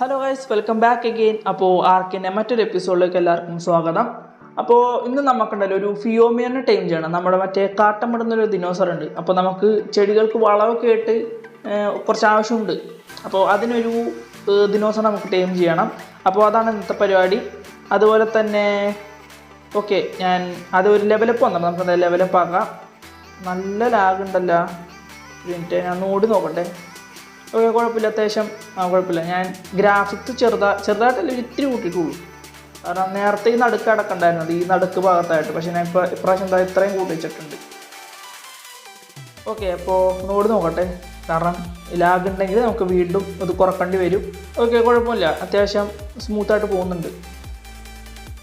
Hello guys, welcome back again. അപ്പോൾ ആർക്കിൻ്റെ മറ്റൊരു എപ്പിസോഡിലേക്ക് എല്ലാവർക്കും സ്വാഗതം. അപ്പോൾ ഇന്ന് നമുക്കുണ്ടല്ലോ ഒരു ഫിയോമിയനെ ടൈം ചെയ്യണം. നമ്മുടെ മറ്റേ കാട്ടമിടുന്നൊരു ദിനോസർ ഉണ്ട്. അപ്പോൾ നമുക്ക് ചെടികൾക്ക് വളമൊക്കെ ഇട്ട് കുറച്ച് ആവശ്യമുണ്ട്. അപ്പോൾ അതിനൊരു ദിനോസർ നമുക്ക് ടൈം ചെയ്യണം. അപ്പോൾ അതാണ് ഇന്നത്തെ പരിപാടി. അതുപോലെ തന്നെ ഓക്കെ, ഞാൻ അതൊരു ലെവലപ്പ് വന്നു. നമുക്ക് ലെവലപ്പ് ആക്കാം. നല്ല ലാഗ് ഉണ്ടല്ലോ. ഒരു മിനിറ്റ്, ഞാൻ നോടി നോക്കട്ടെ. ഓക്കെ, കുഴപ്പമില്ല, അത്യാവശ്യം കുഴപ്പമില്ല. ഞാൻ ഗ്രാഫിക്സ് ചെറുതായിട്ടല്ല ഇത്തിരി കൂട്ടിയിട്ടുള്ളൂ. കാരണം നേരത്തെ ഈ നടുക്ക് അടക്കണ്ടായിരുന്നത് ഈ നടുക്ക് ഭാഗത്തായിട്ട്. പക്ഷേ ഞാൻ ഇപ്രാവശ്യം എന്താ ഇത്രയും കൂട്ടി വെച്ചിട്ടുണ്ട്. ഓക്കെ, അപ്പോൾ നോടി നോക്കട്ടെ. കാരണം ലാഗ് ഉണ്ടെങ്കിൽ നമുക്ക് വീണ്ടും ഇത് കുറക്കേണ്ടി വരും. ഓക്കെ, കുഴപ്പമില്ല, അത്യാവശ്യം സ്മൂത്തായിട്ട് പോകുന്നുണ്ട്.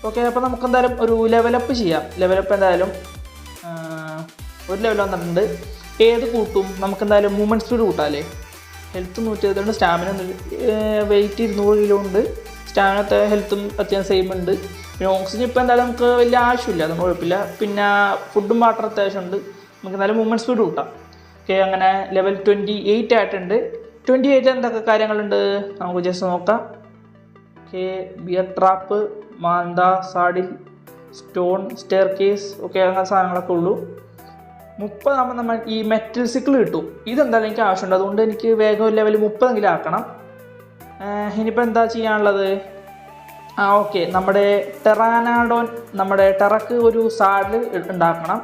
ഓക്കെ, അപ്പോൾ നമുക്ക് എന്തായാലും ഒരു ലെവലപ്പ് ചെയ്യാം. ലെവലപ്പ് എന്തായാലും ഒരു ലെവൽ വന്നിട്ടുണ്ട്. ഏത് കൂട്ടും? നമുക്ക് എന്തായാലും മൂവ്മെൻറ്റ് സ്പീഡ് കൂട്ടാമല്ലേ? ഹെൽത്ത് 120, സ്റ്റാമിന വെയിറ്റ് 200 കിലോ ഉണ്ട്. സ്റ്റാമിനത്തെ ഹെൽത്തും അത്യാവശ്യം സെയിം ഉണ്ട്. പിന്നെ ഓക്സിജൻ ഇപ്പോൾ എന്തായാലും നമുക്ക് വലിയ ആവശ്യമില്ല, അതൊന്നും കുഴപ്പമില്ല. പിന്നെ ഫുഡും വാട്ടർ അത്യാവശ്യം ഉണ്ട്. നമുക്ക് എന്തായാലും മൂവ്മെൻറ്റ് സ്പീഡ് കൂട്ടാം. ഓക്കെ, അങ്ങനെ ലെവൽ 28 ആയിട്ടുണ്ട്. 28 എന്തൊക്കെ കാര്യങ്ങളുണ്ട് നമുക്ക് ജസ്റ്റ് നോക്കാം. ഓക്കെ, ബിയർ ട്രാപ്പ്, മാന്ത, saddle, stone, stair case, okay, അങ്ങനെ സാധനങ്ങളൊക്കെ ഉള്ളൂ. 30 ആകുമ്പോൾ നമ്മൾ ഈ മെറ്റൽ സിക്കിൾ കിട്ടും. ഇതെന്തായാലും എനിക്ക് ആവശ്യമുണ്ട്. അതുകൊണ്ട് എനിക്ക് വേഗം ലെവൽ 30 ആക്കണം. ഇനിയിപ്പോൾ എന്താ ചെയ്യാനുള്ളത്? ഓക്കെ, നമ്മുടെ ടെറാനാഡോൺ, നമ്മുടെ ടെറക്ക് ഒരു സാഡിൽ ഉണ്ടാക്കണം.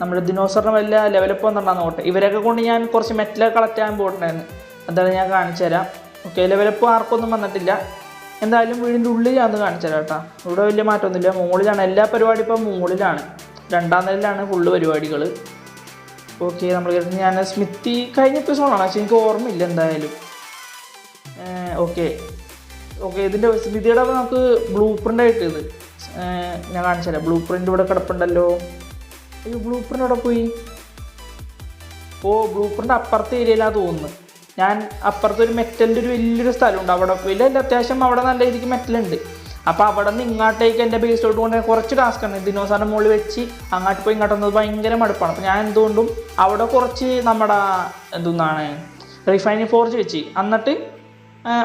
നമ്മുടെ ദിനോസറിന് വല്ല ലെവലപ്പ് വന്നിട്ടുണ്ടെന്ന് നോട്ടെ. ഇവരൊക്കെ കൊണ്ട് ഞാൻ കുറച്ച് മെറ്റലൊക്കെ കളക്ട് ചെയ്യാൻ പോയിട്ടുണ്ടായിരുന്നു. എന്തായാലും ഞാൻ കാണിച്ചു തരാം. ഓക്കെ, ലെവലപ്പ് ആർക്കൊന്നും വന്നിട്ടില്ല. എന്തായാലും വീടിൻ്റെ ഉള്ളിൽ ഞാൻ ഒന്ന് കാണിച്ചു തരാം കേട്ടോ. ഇവിടെ വലിയ മാറ്റമൊന്നുമില്ല. മുകളിലാണ് എല്ലാ പരിപാടി. ഇപ്പോൾ മുകളിലാണ്, 2ാം നിലയിലാണ് ഫുള്ള് പരിപാടികൾ. ഓക്കെ, ഞാൻ സ്മിത്തി കഴിഞ്ഞ എപ്പിസോഡാണ്, പക്ഷേ എനിക്ക് ഓർമ്മയില്ല എന്തായാലും. ഓക്കെ, ഇതിൻ്റെ സ്മിതിയുടെ നമുക്ക് ബ്ലൂ പ്രിൻ്റ് ആയിട്ട് ഇത് ഞാൻ കാണിച്ചു തരാം. ബ്ലൂ പ്രിൻ്റ് ഇവിടെ കിടപ്പുണ്ടല്ലോ. ഈ ബ്ലൂ പ്രിൻ്റ് അവിടെ പോയി. ബ്ലൂ പ്രിൻ്റ് അപ്പുറത്തെ ഏരിയയിലാണ് തോന്നുന്നു. ഞാൻ അപ്പുറത്തെ ഒരു മെറ്റലിൻ്റെ ഒരു വലിയൊരു സ്ഥലമുണ്ട്. അവിടെ വലിയ അത്യാവശ്യം അവിടെ നല്ല രീതിക്ക് മെറ്റലുണ്ട്. അപ്പോൾ അവിടെ നിന്ന് ഇങ്ങോട്ടേക്ക് എൻ്റെ ബേസിലോട്ട് കൊണ്ട് കുറച്ച് ടാസ്ക്കാണ്. ദിനോസറിൻ്റെ മുകളിൽ വെച്ച് അങ്ങോട്ട് പോയി ഇങ്ങോട്ടുന്നത് ഭയങ്കര മടുപ്പാണ്. അപ്പോൾ ഞാൻ എന്തുകൊണ്ടും അവിടെ കുറച്ച് നമ്മുടെ എന്താണ് റിഫൈനിങ് ഫോർജ് വെച്ച് എന്നിട്ട്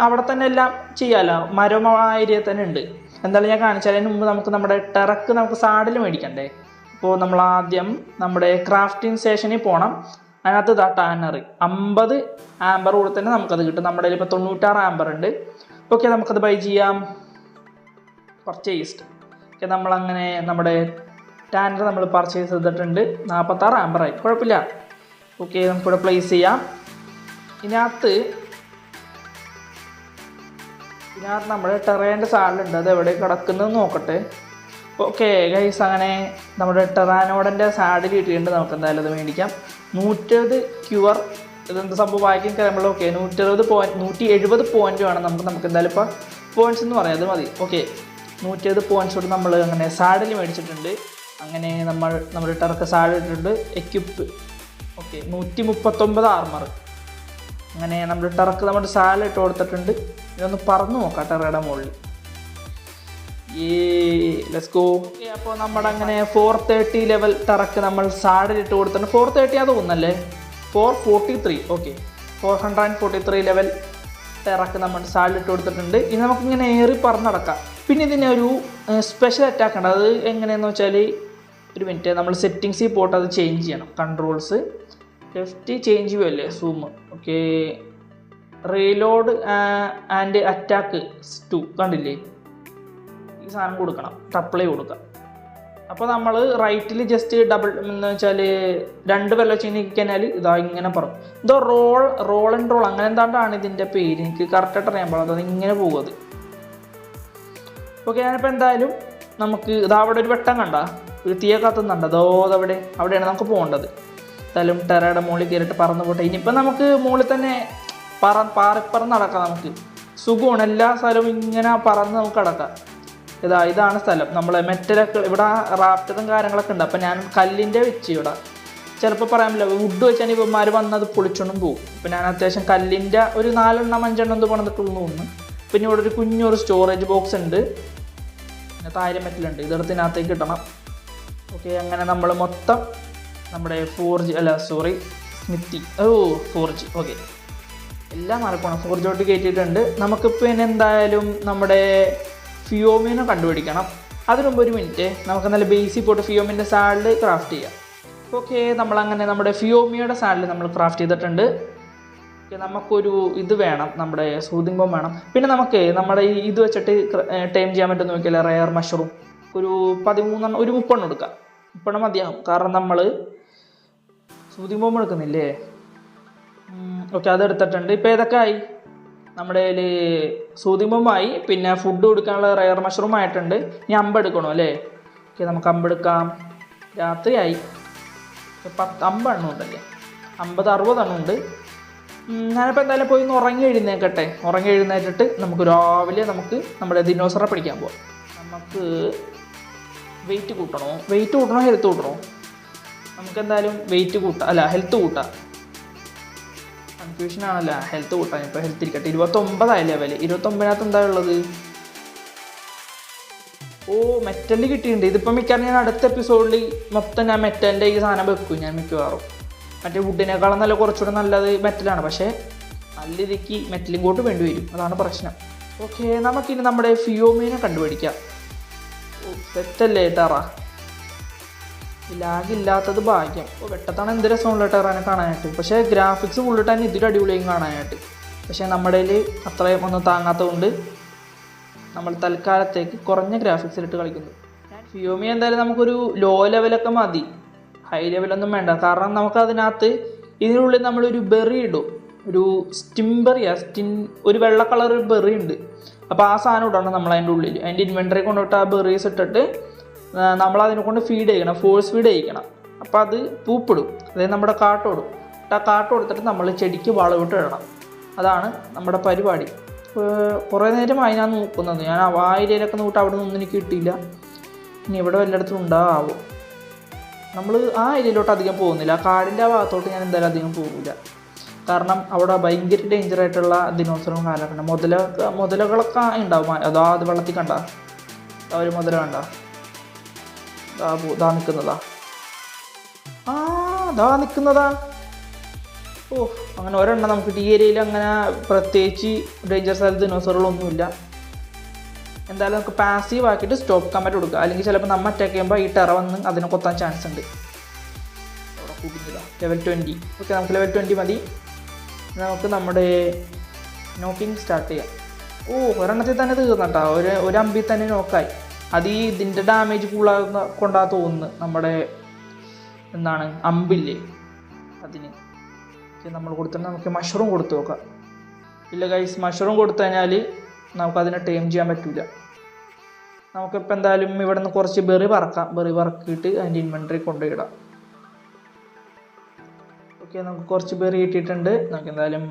അവിടെ തന്നെ എല്ലാം ചെയ്യാമല്ലോ. മരം ആ ഏരിയയിൽ തന്നെ ഉണ്ട്. എന്തായാലും ഞാൻ കാണിച്ചാൽ അതിന് മുമ്പ് നമ്മുടെ ടെറക്ക് നമുക്ക് സാഡിൽ മേടിക്കണ്ടേ. അപ്പോൾ നമ്മൾ ആദ്യം നമ്മുടെ ക്രാഫ്റ്റിംഗ് സ്റ്റേഷനിൽ പോകണം. അതിനകത്ത് ടാനർ 50 ആംബർ കൂടെ തന്നെ നമുക്കത് കിട്ടും. നമ്മുടെ കയ്യിൽ ഇപ്പോൾ 96 ആംബർ ഉണ്ട്. ഓക്കെ, നമുക്കത് ബൈ ചെയ്യാം. പർച്ചേസ്ഡ്. ഓക്കെ, നമ്മളങ്ങനെ നമ്മുടെ ടാനർ നമ്മൾ പർച്ചേസ് ചെയ്തിട്ടുണ്ട്. 46 ആംബറായി, കുഴപ്പമില്ല. ഓക്കെ, നമുക്കിവിടെ പ്ലേസ് ചെയ്യാം. ഇതിനകത്ത് നമ്മുടെ ടെറേൻ്റെ സാഡിലുണ്ട്. അത് എവിടെ കിടക്കുന്നത് നോക്കട്ടെ. ഓക്കെ ഗൈസ്, അങ്ങനെ നമ്മുടെ ടെറാനോഡൻ്റെ സാഡിൽ കിട്ടിയിട്ടുണ്ട്. നമുക്ക് എന്തായാലും അത് മേടിക്കാം. 120 ക്യൂർ. ഇതെന്ത് സംഭവം വായിക്കാൻ കഴിയുമ്പോൾ. ഓക്കെ, 170 പോയിൻ്റ് വേണം നമുക്ക് എന്തായാലും ഇപ്പോൾ പോയിൻറ്റ്സ് എന്ന് പറയാം, അത് മതി. ഓക്കെ, 170 പോയിൻറ്റ്സോട് നമ്മൾ അങ്ങനെ സാഡിൽ മേടിച്ചിട്ടുണ്ട്. അങ്ങനെ നമ്മുടെ ടെറക്ക് സാഡ് ഇട്ടിട്ടുണ്ട്. എക്യുപ്പ്. Okay, 139 armour. അങ്ങനെ നമ്മുടെ ടെറക്ക് നമ്മുടെ സാഡിൽ ഇട്ട് കൊടുത്തിട്ടുണ്ട്. ഇതൊന്ന് പറന്ന് നോക്കാം ടെറയുടെ മുകളിൽ. Let's go. ഓക്കെ, അപ്പോൾ നമ്മുടെ അങ്ങനെ 430 ലെവൽ ടെറക്ക് നമ്മൾ സാഡിൽ ഇട്ട് കൊടുത്തിട്ടുണ്ട്. 430 അത് തോന്നുന്നല്ലേ? 443. ഓക്കെ, 443 ലെവൽ ടെറക്ക് നമ്മൾ സാഡിൽ ഇട്ട് കൊടുത്തിട്ടുണ്ട്. ഇനി നമുക്കിങ്ങനെ ഏറി പറന്നടക്കാം. പിന്നെ ഇതിനെ ഒരു സ്പെഷ്യൽ അറ്റാക്ക് ഉണ്ട്. അത് എങ്ങനെയാണെന്ന് വെച്ചാൽ, ഒരു മിനിറ്റ്, നമ്മൾ സെറ്റിങ്സിൽ പോയിട്ട് അത് ചേഞ്ച് ചെയ്യണം. കൺട്രോൾസ് ലെഫ്റ്റ് ചേഞ്ച് ചെയ്യുമല്ലേ, zoom. Okay, reload and attack 2 കണ്ടില്ലേ? ഈ സാധനം കൊടുക്കണം, ടപ്ലൈ കൊടുക്കാം. അപ്പോൾ നമ്മൾ റൈറ്റിൽ ജസ്റ്റ് ഡബിൾ എന്ന് വെച്ചാൽ 2 വിരൽ വെച്ച് കഴിഞ്ഞാൽ ഇതാ ഇങ്ങനെ പറയും. ഇതോ റോൾ ആൻഡ് റോൾ അങ്ങനെ എന്താണ്ടാണ് ഇതിൻ്റെ പേര്. എനിക്ക് കറക്റ്റായിട്ട് അറിയാൻ പാടില്ല. അത് ഇങ്ങനെ പോകുന്നത്. ഓക്കെ, ഞാനിപ്പോൾ എന്തായാലും നമുക്ക് ഇതാ അവിടെ ഒരു വെട്ടം കണ്ട, ഒരു തീയ കത്തുന്നുണ്ട്. അവിടെയാണ് നമുക്ക് പോകേണ്ടത്. എന്തായാലും ടെറയുടെ മുകളിൽ കയറിയിട്ട് പറന്ന് പോട്ടെ. ഇനിയിപ്പോൾ നമുക്ക് മുകളിൽ തന്നെ പാറിപ്പറന്ന് നടക്കാം. നമുക്ക് സുഖമാണ്. എല്ലാ സ്ഥലവും ഇങ്ങനെ പറന്ന് നമുക്ക് കിടക്കാം. ഇതാണ് സ്ഥലം. നമ്മളെ മെറ്റലൊക്കെ ഇവിടെ റാഫ്റ്ററും കാര്യങ്ങളൊക്കെ ഉണ്ട്. അപ്പോൾ ഞാൻ കല്ലിൻ്റെ വെച്ച് ഇവിടെ ചിലപ്പോൾ പറയാമില്ല, വുഡ് വെച്ചാൽ ഇവന്മാർ വന്നത് പൊളിച്ചോണ്ടും പോകും. അപ്പോൾ ഞാൻ അത്യാവശ്യം കല്ലിൻ്റെ ഒരു 4-5 എന്ത് പണിതിട്ടുള്ളൂ തോന്നുന്നു. പിന്നെ ഇവിടെ ഒരു കുഞ്ഞൊരു സ്റ്റോറേജ് ബോക്സ് ഉണ്ട്. പിന്നെ താഴെ മെറ്റലുണ്ട്. ഇതെടുത്തിനകത്തേക്ക് കിട്ടണം. ഓക്കെ, അങ്ങനെ നമ്മൾ മൊത്തം നമ്മുടെ സ്മിത്തി 4G. ഓക്കെ, എല്ലാം മാറിപ്പോണം. ഫോർജോട്ട് കയറ്റിയിട്ടുണ്ട്. നമുക്കിപ്പോൾ ഇനി എന്തായാലും നമ്മുടെ ഫിയോമിനെ കണ്ടുപിടിക്കണം. അതിന് മുമ്പ് ഒരു മിനിറ്റ് നമുക്ക് നല്ല ബേസിൽ പോയിട്ട് ഫിയോമിൻ്റെ സാഡിൽ ക്രാഫ്റ്റ് ചെയ്യാം. ഓക്കെ, നമ്മളങ്ങനെ നമ്മുടെ ഫിയോമിയുടെ സാഡിൽ നമ്മൾ ക്രാഫ്റ്റ് ചെയ്തിട്ടുണ്ട്. ഓക്കെ, നമുക്കൊരു ഇത് വേണം, നമ്മുടെ സൂതിങ് ബോം വേണം. പിന്നെ നമുക്ക് നമ്മുടെ ഈ ഇത് വെച്ചിട്ട് ടൈം ചെയ്യാൻ പറ്റുമെന്ന് നോക്കിയാൽ റെയർ മഷ്റൂം ഒരു 13 ഒരു 30 എടുക്കാം. 30 മതിയാകും, കാരണം നമ്മൾ സൂതിങ് ബോം എടുക്കുന്നില്ലേ. ഓക്കെ, അതെടുത്തിട്ടുണ്ട്. ഇപ്പോൾ ഏതൊക്കെ ആയി? നമ്മുടെ കയ്യിൽ സൂതിങ് ബോംബായി, പിന്നെ ഫുഡ് കൊടുക്കാനുള്ള റെയർ മഷ്റൂം ആയിട്ടുണ്ട്. ഇനി അമ്പ് എടുക്കണോ അല്ലേ? ഓക്കെ, നമുക്ക് അമ്പ് എടുക്കാം. രാത്രിയായി. 10 എണ്ണം ഉണ്ടല്ലേ, 50-60 എണ്ണം ഉണ്ട്. ഞാനിപ്പോൾ എന്തായാലും പോയി ഒന്ന് ഉറങ്ങി എഴുന്നേക്കട്ടെ. ഉറങ്ങി എഴുന്നേറ്റിട്ട് നമുക്ക് രാവിലെ നമ്മുടെ ദിനോസറെ പിടിക്കാൻ പോവാം. നമുക്ക് വെയിറ്റ് കൂട്ടണോ ഹെൽത്ത് കൂട്ടണോ? നമുക്ക് എന്തായാലും വെയിറ്റ് കൂട്ടാം, അല്ല ഹെൽത്ത് കൂട്ടാം. കൺഫ്യൂഷനാണല്ലോ, ഹെൽത്ത് കൂട്ടാൻ. ഇപ്പോൾ ഹെൽത്ത് ഇരിക്കട്ടെ. 29 ലെവൽ. 29-നകത്ത് എന്താ ഉള്ളത്? ഓ, മെറ്റല് കിട്ടിയിട്ടുണ്ട്. ഇതിപ്പോൾ മിക്കവാറും ഞാൻ അടുത്ത എപ്പിസോഡിൽ മൊത്തം ഞാൻ മെറ്റലിൻ്റെ ഈ സാധനം വെക്കും. ഞാൻ മിക്കവാറും മറ്റേ വുഡിനേക്കാളും നല്ല കുറച്ചുകൂടെ നല്ലത് മെറ്റലാണ്. പക്ഷേ നല്ല രീതിക്ക് മെറ്റലും കൂട്ട് വേണ്ടി വരും, അതാണ് പ്രശ്നം. ഓക്കെ, നമുക്കിനി നമ്മുടെ ഫിയോമിനെ കണ്ടുപിടിക്കാം. ഓ, സെറ്റല്ലേ ടെറ. ലാഗില്ലാത്തത് ഭാഗ്യം. ഓ, വെട്ടത്താണ് എന്ത് രസമുള്ള ടെറാനെ കാണാനായിട്ട്. പക്ഷേ ഗ്രാഫിക്സ് ഫുള്ളിട്ട് തന്നെ ഇതിൽ അടിപൊളിയും കാണാനായിട്ട്. പക്ഷേ നമ്മുടെ കയ്യിൽ അത്രയും ഒന്നും താങ്ങാത്തതുകൊണ്ട് നമ്മൾ തൽക്കാലത്തേക്ക് കുറഞ്ഞ ഗ്രാഫിക്സിലിട്ട് കളിക്കുന്നു. ഫിയോമി എന്തായാലും നമുക്കൊരു ലോ ലെവലൊക്കെ മതി, ഹൈ ലെവലൊന്നും വേണ്ട. കാരണം നമുക്കതിനകത്ത് ഇതിനുള്ളിൽ നമ്മളൊരു ബെറി ഇടും, ഒരു ഒരു വെള്ള കളർ ബെറി ഉണ്ട്. അപ്പോൾ ആ സാധനം ഇടണം നമ്മൾ അതിൻ്റെ ഉള്ളിൽ. അതിൻ്റെ ഇൻവെൻറ്ററി കൊണ്ടുപോയിട്ട് ആ ബെറീസ് ഇട്ടിട്ട് നമ്മളതിനെ കൊണ്ട് ഫീഡ് ചെയ്യണം, ഫോഴ്സ് ഫീഡ് ചെയ്യിക്കണം. അപ്പോൾ അത് പൂപ്പിടും, അതായത് നമ്മുടെ കാട്ടോടും. ആ കാട്ട് കൊടുത്തിട്ട് നമ്മൾ ചെടിക്ക് വളവിട്ട് ഇടണം. അതാണ് നമ്മുടെ പരിപാടി. കുറേ നേരമായി ഞാൻ നോക്കുന്നത്. ഞാൻ ആ ഏരിയയിലൊക്കെ നോക്കിയിട്ട് അവിടെ നിന്നൊന്നും എനിക്ക് കിട്ടിയില്ല. ഇനി ഇവിടെ വല്ലയിടത്തും ഉണ്ടാവും. നമ്മൾ ആ ഏരിയയിലോട്ട് അധികം പോകുന്നില്ല. ആ കാടിൻ്റെ ആ ഭാഗത്തോട്ട് ഞാൻ എന്തായാലും അധികം പോകില്ല. കാരണം അവിടെ ഭയങ്കര ഡേഞ്ചറായിട്ടുള്ള ദിനോസറും കാലൊക്കെ മുതലകളൊക്കെ ഉണ്ടാവും. അത് വെള്ളത്തിൽ കണ്ട ഒരു മുതല കണ്ട, നിൽക്കുന്നതാ. നിൽക്കുന്നതാ. ഓ, അങ്ങനെ ഒരെണ്ണം നമുക്ക് ഈ ഏരിയയിൽ അങ്ങനെ പ്രത്യേകിച്ച് ഡേഞ്ചർ സ്ഥലത്ത് ദിനോസറുകളൊന്നുമില്ല. എന്തായാലും നമുക്ക് പാസീവ് ആക്കിയിട്ട് സ്റ്റോപ്പ് കമാൻഡ് കൊടുക്കുക. അല്ലെങ്കിൽ ചിലപ്പോൾ നമ്മൾ അറ്റാക്ക് ചെയ്യുമ്പോൾ ഈ ടെറ വന്ന് അതിനെ കൊത്താൻ ചാൻസ് ഉണ്ട്. അവിടെ കൂട്ടുന്നില്ല. ലെവൽ 20. ഓക്കെ, നമുക്ക് ലെവൽ 20 മതി. നമുക്ക് നമ്മുടെ നോക്കിങ് സ്റ്റാർട്ട് ചെയ്യാം. ഓ, ഒരെണ്ണത്തിൽ തന്നെ തീർന്നട്ടാ. ഒരു അമ്പിൽ തന്നെ നോക്കായി. അത് ഈ ഇതിൻ്റെ ഡാമേജ് കൂളാകുന്ന കൊണ്ടാ തോന്നുന്നു. നമ്മുടെ എന്താണ് അമ്പില്ലേ അതിന് നമ്മൾ കൊടുത്തിട്ട് നമുക്ക് മഷ്റൂം കൊടുത്തു നോക്കാം. ഇല്ല ഗൈസ്, മഷ്റൂം കൊടുത്തു കഴിഞ്ഞാൽ നമുക്കതിനെ ടൈം ചെയ്യാൻ പറ്റില്ല. നമുക്കിപ്പോൾ എന്തായാലും ഇവിടെ നിന്ന് കുറച്ച് ബെറി പറക്കാം. ബെറി പറക്കിയിട്ട് അതിൻ്റെ ഇൻവെൻറ്ററി കൊണ്ടുപോയിടാം. ഓക്കെ, നമുക്ക് കുറച്ച് ബെറി കിട്ടിയിട്ടുണ്ട്. നമുക്ക് എന്തായാലും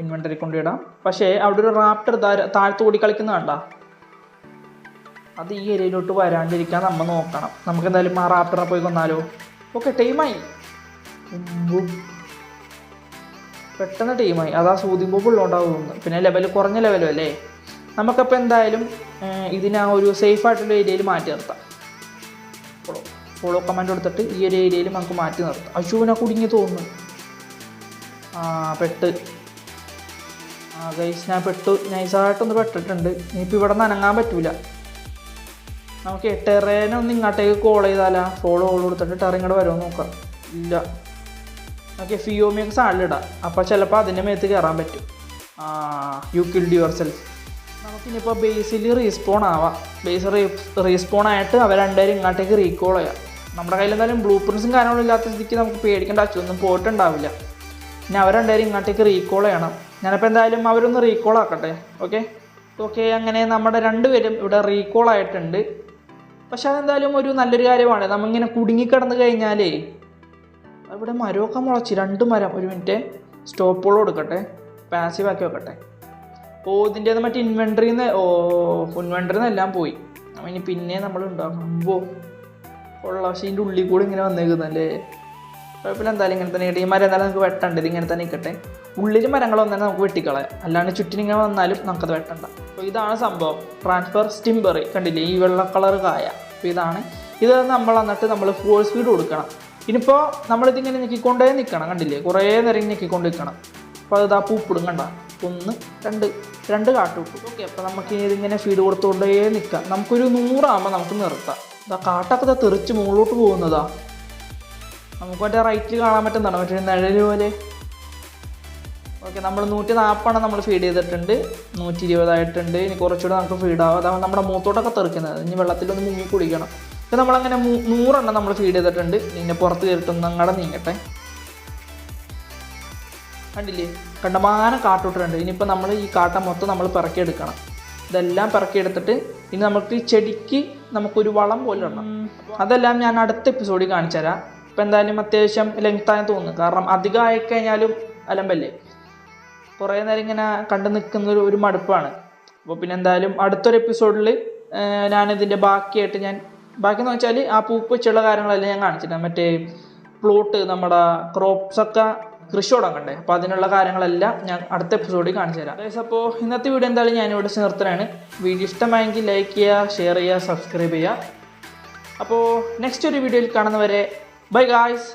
ഇൻവെൻറ്ററി കൊണ്ടുപോയിടാം. പക്ഷേ അവിടെ ഒരു റാപ്റ്റർ താഴ്ത്തു കൂടി കളിക്കുന്ന കണ്ട, അത് ഈ ഏരിയയിലോട്ട് വരാണ്ടിരിക്കാൻ നമ്മൾ നോക്കണം. നമുക്ക് എന്തായാലും ആ റാപ്റ്ററിനെ പോയി കൊന്നാലോ? ഓക്കെ, ടൈമായി. പെട്ടെന്ന് ടൈമായി. അതാ സൂതിങ് ബോംബ് ഉള്ളതുകൊണ്ടാവും. പിന്നെ ലെവൽ കുറഞ്ഞ ലെവലും അല്ലേ. നമുക്കപ്പോൾ എന്തായാലും ഇതിനെ ഒരു സേഫ് ആയിട്ടുള്ള ഏരിയയിൽ മാറ്റി നിർത്താം. ഫോളോ കമാൻഡ് കൊടുത്തിട്ട് ഈ ഒരു ഏരിയയിൽ നമുക്ക് മാറ്റി നിർത്താം. അശുവിനെ കുടുങ്ങി തോന്നുന്നു. ഗൈസ്, ഞാൻ നൈസായിട്ടൊന്ന് പെട്ടിട്ടുണ്ട്. ഇനിയിപ്പോൾ ഇവിടെ നിന്ന് അനങ്ങാൻ പറ്റൂല. നമുക്ക് ടെറേനെ ഒന്ന് ഇങ്ങോട്ടേക്ക് കോൾ ചെയ്താലാ? ഫോളോ കൊടുത്തിട്ട് ടെറ ഇങ്ങോട്ട് വരുമെന്ന് നോക്കാം. ഇല്ല. ഓക്കെ, ഫിയോമിയൊക്കെ സാലിടാം. അപ്പോൾ ചിലപ്പോൾ അതിൻ്റെ മേത്ത് കയറാൻ പറ്റും. You killed yourself. നമുക്കിനിപ്പോൾ ബേസിൽ റീസ്പോൺ ആവാം. റീസ്പോൺ ആയിട്ട് അവർ രണ്ടുപേരും ഇങ്ങോട്ടേക്ക് റീകോൾ ചെയ്യാം. നമ്മുടെ കയ്യിൽ എന്തായാലും ബ്ലൂ പ്രിൻസും കാര്യങ്ങളും ഇല്ലാത്ത സ്ഥിതിക്ക് നമുക്ക് പേടിക്കേണ്ട ആവശ്യമൊന്നും പോയിട്ടുണ്ടാവില്ല. ഇനി അവർ രണ്ടുപേരും ഇങ്ങോട്ടേക്ക് റീകോൾ ചെയ്യണം. ഞാനിപ്പോൾ എന്തായാലും അവരൊന്ന് റീകോൾ ആക്കട്ടെ. ഓക്കെ, അങ്ങനെ നമ്മുടെ രണ്ടുപേരും ഇവിടെ റീകോൾ ആയിട്ടുണ്ട്. പക്ഷെ അതെന്തായാലും ഒരു നല്ലൊരു കാര്യമാണ്. നമ്മളിങ്ങനെ കുടുങ്ങിക്കിടന്ന് കഴിഞ്ഞാലേ ഇവിടെ മരമൊക്കെ മുളച്ച് 2 മരം. ഒരു മിനിറ്റ്, സ്റ്റോപ്പുകൾ കൊടുക്കട്ടെ, പാസീവ് ആക്കി വെക്കട്ടെ. ഇതിൻ്റെ മറ്റേ ഇൻവെൻറ്ററിന്ന് എല്ലാം പോയി. ഇനി പിന്നെ നമ്മൾ ഉണ്ടാക്കണം. പക്ഷേ ഇതിൻ്റെ ഉള്ളിൽ കൂടെ ഇങ്ങനെ വന്നേക്കുന്നല്ലേ. കുഴപ്പമില്ല, എന്തായാലും ഇങ്ങനെ തന്നെ ഈ മരം എന്തായാലും നമുക്ക് വെട്ടണ്ട. ഇത് ഇങ്ങനെ തന്നെ നിൽക്കട്ടെ. ഉള്ളിൽ മരങ്ങൾ വന്നാൽ നമുക്ക് വെട്ടിക്കളയാം. അല്ലാണ്ട് ചുറ്റിനിങ്ങനെ വന്നാലും നമുക്കത് വെട്ടണ്ട. അപ്പോൾ ഇതാണ് സംഭവം. ട്രാൻസ്ഫർ സ്റ്റിംബറി കണ്ടില്ലേ, ഈ വെള്ള കളർ കായ. അപ്പോൾ ഇത് നമ്മൾ വന്നിട്ട് നമ്മൾ ഫോഴ്സ് ഫീഡ് കൊടുക്കണം. ഇനിയിപ്പോൾ നമ്മളിതിങ്ങനെ ഞെക്കിക്കൊണ്ടേ നിൽക്കണം. കണ്ടില്ലേ, കുറേ നേരം ഞെക്കിക്കൊണ്ട് നിൽക്കണം. അപ്പോൾ അത് ആ പൂപ്പിടും കണ്ട 1 2 കാട്ട് വിട്ടു. ഓക്കെ, അപ്പോൾ നമുക്ക് ഇതിങ്ങനെ ഫീഡ് കൊടുത്തുകൊണ്ടേ നിൽക്കാം. നമുക്കൊരു 100 ആകുമ്പോൾ നമുക്ക് നിർത്താം. ഇതാ കാട്ടൊക്കെ തെറിച്ച് മുകളിലോട്ട് പോകുന്നതാ. നമുക്ക് മറ്റേ റൈറ്റിൽ കാണാൻ പറ്റുന്നതാണ് മറ്റേ നിഴൽ പോലെ. ഓക്കെ, നമ്മൾ 140 നമ്മൾ ഫീഡ് ചെയ്തിട്ടുണ്ട്, 120 ആയിട്ടുണ്ട്. ഇനി കുറച്ചുകൂടെ നമുക്ക് ഫീഡ് ആവാം. അതാവുമ്പോൾ നമ്മുടെ മൂത്തോട്ടൊക്കെ തെറിക്കുന്നത്. ഇനി വെള്ളത്തിലൊന്ന് മുങ്ങി കുടിക്കണം. ഇപ്പം നമ്മളങ്ങനെ 100 നമ്മൾ ഫീഡ് ചെയ്തിട്ടുണ്ട്. ഇതിൻ്റെ പുറത്ത് കയറിയിട്ടൊന്ന് അങ്ങടെ നീങ്ങട്ടെ. കണ്ടില്ലേ, കണ്ടമാനം കാട്ടിട്ടുണ്ട്. ഇനിയിപ്പോൾ നമ്മൾ ഈ കാട്ട മൊത്തം നമ്മൾ പിറക്കിയെടുക്കണം. ഇതെല്ലാം പിറക്കിയെടുത്തിട്ട് ഇനി നമുക്ക് ഈ ചെടിക്ക് നമുക്കൊരു വളം പോലെ ഇടണം. അതെല്ലാം ഞാൻ അടുത്ത എപ്പിസോഡിൽ കാണിച്ചു തരാം. ഇപ്പം എന്തായാലും അത്യാവശ്യം ലെങ്ത്തായി തോന്നുന്നു, കാരണം അധികം ആയിക്കഴിഞ്ഞാലും അലമ്പല്ലേ, കുറേ നേരം ഇങ്ങനെ കണ്ടു നിൽക്കുന്ന ഒരു മടുപ്പാണ്. അപ്പോൾ പിന്നെ എന്തായാലും അടുത്തൊരു എപ്പിസോഡിൽ ഞാനിതിൻ്റെ ബാക്കിയായിട്ട് ബാക്കിയെന്ന് വെച്ചാൽ ആ പൂപ്പ് വെച്ചുള്ള കാര്യങ്ങളെല്ലാം ഞാൻ കാണിച്ചിട്ടുണ്ട്. മറ്റേ പ്ലോട്ട് നമ്മുടെ ക്രോപ്സൊക്കെ കൃഷി തുടങ്ങണ്ടേ, അപ്പോൾ അതിനുള്ള കാര്യങ്ങളെല്ലാം ഞാൻ അടുത്ത എപ്പിസോഡിൽ കാണിച്ചു തരാം. അപ്പോൾ ഇന്നത്തെ വീഡിയോ എന്തായാലും ഞാനിവിടെ നിർത്തുകയാണ്. വീഡിയോ ഇഷ്ടമായെങ്കിൽ ലൈക്ക് ചെയ്യുക, ഷെയർ ചെയ്യുക, സബ്സ്ക്രൈബ് ചെയ്യുക. അപ്പോൾ നെക്സ്റ്റ് ഒരു വീഡിയോയിൽ കാണുന്നവരെ ബൈ ഗായ്സ്.